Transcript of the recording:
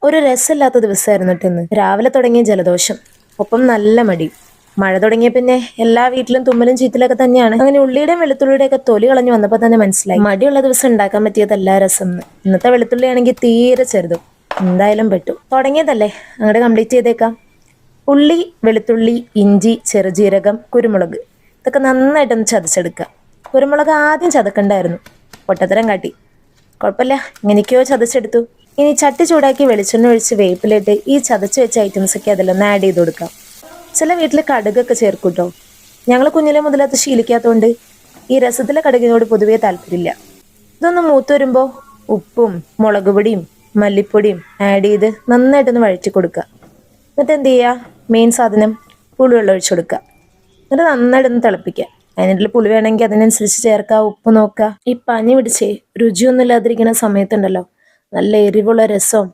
ഒരു രസമില്ലാത്ത ദിവസമായിരുന്നു ഇന്ന്. രാവിലെ തുടങ്ങിയ ജലദോഷം, ഒപ്പം നല്ല മടി. മഴ തുടങ്ങിയ പിന്നെ എല്ലാ വീട്ടിലും തുമ്മലും ചീറ്റലൊക്കെ തന്നെയാണ്. അങ്ങനെ ഉള്ളിയുടെയും വെളുത്തുള്ളിയുടെ ഒക്കെ തൊലി കളഞ്ഞു വന്നപ്പോൾ തന്നെ മനസ്സിലായി മടിയുള്ള ദിവസം ഉണ്ടാക്കാൻ പറ്റിയതല്ല രസം എന്ന്. ഇന്നത്തെ വെളുത്തുള്ളി ആണെങ്കിൽ തീരെ ചെറുതും. എന്തായാലും പെട്ടു. തുടങ്ങിയതല്ലേ, അങ്ങോട്ട് കംപ്ലീറ്റ് ചെയ്തേക്കാം. ഉള്ളി, വെളുത്തുള്ളി, ഇഞ്ചി, ചെറുജീരകം, കുരുമുളക് ഇതൊക്കെ നന്നായിട്ടൊന്ന് ചതച്ചെടുക്കുക. കുരുമുളക് ആദ്യം ചതക്കണ്ടായിരുന്നു, പൊട്ടത്തരം കാട്ടി. കുഴപ്പമില്ല, ഇങ്ങനെയൊക്കെയോ ചതച്ചെടുത്തു. ഇനി ചട്ടി ചൂടാക്കി വെളിച്ചെണ്ണ ഒഴിച്ച് വേപ്പിലിട്ട് ഈ ചതച്ച് വെച്ച ഐറ്റംസൊക്കെ അതിലൊന്ന് ആഡ് ചെയ്ത് കൊടുക്കാം. ചില വീട്ടിൽ കടുകൊക്കെ ചേർക്കൂട്ടോ. ഞങ്ങൾ കുഞ്ഞിലെ മുതലത് ശീലിക്കാത്തതുകൊണ്ട് ഈ രസത്തിലെ കടുകിനോട് പൊതുവേ താല്പര്യമില്ല. ഇതൊന്ന് മൂത്ത് വരുമ്പോൾ ഉപ്പും മുളക് പൊടിയും മല്ലിപ്പൊടിയും ആഡ് ചെയ്ത് നന്നായിട്ടൊന്ന് വഴറ്റി കൊടുക്കുക. എന്നിട്ട് എന്ത് ചെയ്യുക, മെയിൻ സാധനം പുളിവെള്ളം ഒഴിച്ചു കൊടുക്കുക. എന്നിട്ട് നന്നായിട്ടൊന്ന് തിളപ്പിക്കുക. അതിനിടയിൽ പുളി വേണമെങ്കിൽ അതിനനുസരിച്ച് ചേർക്കുക, ഉപ്പ് നോക്കുക. ഈ പനി പിടിച്ചേ രുചിയൊന്നും ഇല്ലാതിരിക്കുന്ന സമയത്തുണ്ടല്ലോ, നല്ല എരിവുള്ള രസം